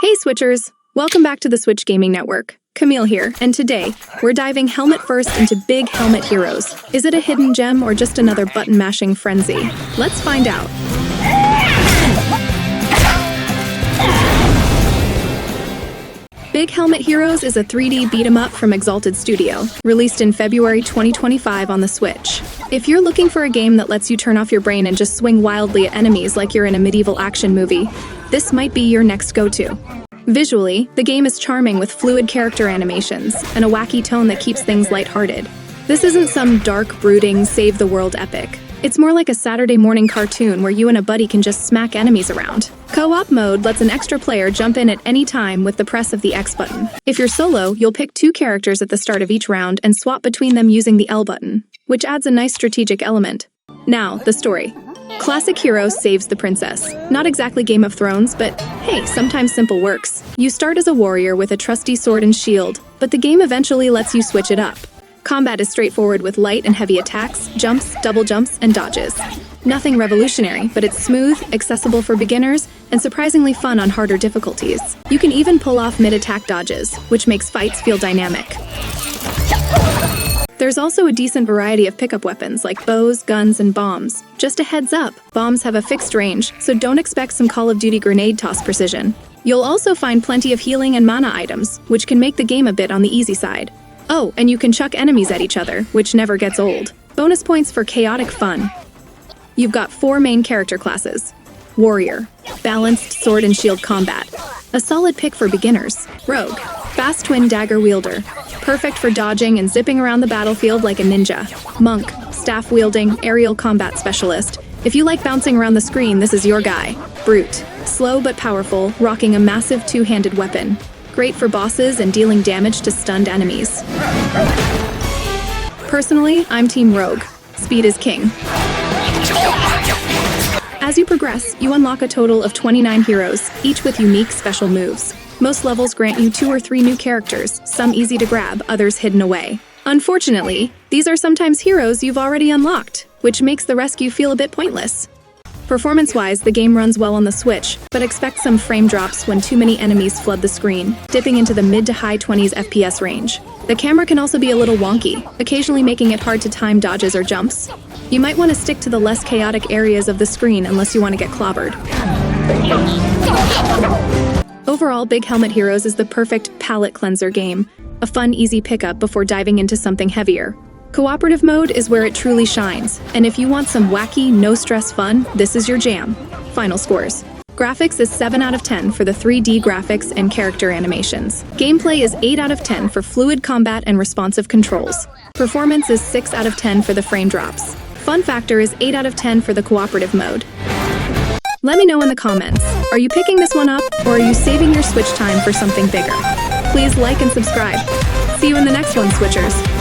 Hey Switchers! Welcome back to the Switch Gaming Network. Camille here, and today, we're diving helmet first into Big Helmet Heroes. Is it a hidden gem or just another button-mashing frenzy? Let's find out. Big Helmet Heroes is a 3D beat-em-up from Exalted Studio, released in February 2025 on the Switch. If you're looking for a game that lets you turn off your brain and just swing wildly at enemies like you're in a medieval action movie, this might be your next go-to. Visually, the game is charming with fluid character animations and a wacky tone that keeps things lighthearted. This isn't some dark, brooding, save-the-world epic. It's more like a Saturday morning cartoon where you and a buddy can just smack enemies around. Co-op mode lets an extra player jump in at any time with the press of the X button. If you're solo, you'll pick two characters at the start of each round and swap between them using the L button, which adds a nice strategic element. Now, the story. Classic hero saves the princess. Not exactly Game of Thrones, but hey, sometimes simple works. You start as a warrior with a trusty sword and shield, but the game eventually lets you switch it up. Combat is straightforward with light and heavy attacks, jumps, double jumps, and dodges. Nothing revolutionary, but it's smooth, accessible for beginners, and surprisingly fun on harder difficulties. You can even pull off mid-attack dodges, which makes fights feel dynamic. There's also a decent variety of pickup weapons like bows, guns, and bombs. Just a heads up, bombs have a fixed range, so don't expect some Call of Duty grenade toss precision. You'll also find plenty of healing and mana items, which can make the game a bit on the easy side. Oh, and you can chuck enemies at each other, which never gets old. Bonus points for chaotic fun. You've got 4 main character classes. Warrior, balanced sword and shield combat. A solid pick for beginners. Rogue, fast twin dagger wielder. Perfect for dodging and zipping around the battlefield like a ninja. Monk, staff wielding, aerial combat specialist. If you like bouncing around the screen, this is your guy. Brute, slow but powerful, rocking a massive two-handed weapon. Great for bosses and dealing damage to stunned enemies. Personally, I'm Team Rogue. Speed is king. As you progress, you unlock a total of 29 heroes, each with unique special moves. Most levels grant you 2 or 3 new characters, some easy to grab, others hidden away. Unfortunately, these are sometimes heroes you've already unlocked, which makes the rescue feel a bit pointless. Performance-wise, the game runs well on the Switch, but expect some frame drops when too many enemies flood the screen, dipping into the mid to high 20s FPS range. The camera can also be a little wonky, occasionally making it hard to time dodges or jumps. You might want to stick to the less chaotic areas of the screen unless you want to get clobbered. Overall, Big Helmet Heroes is the perfect palate cleanser game, a fun, easy pickup before diving into something heavier. Cooperative mode is where it truly shines, and if you want some wacky, no-stress fun, this is your jam. Final scores. Graphics is 7 out of 10 for the 3D graphics and character animations. Gameplay is 8 out of 10 for fluid combat and responsive controls. Performance is 6 out of 10 for the frame drops. Fun factor is 8 out of 10 for the cooperative mode. Let me know in the comments, are you picking this one up, or are you saving your Switch time for something bigger? Please like and subscribe. See you in the next one, Switchers.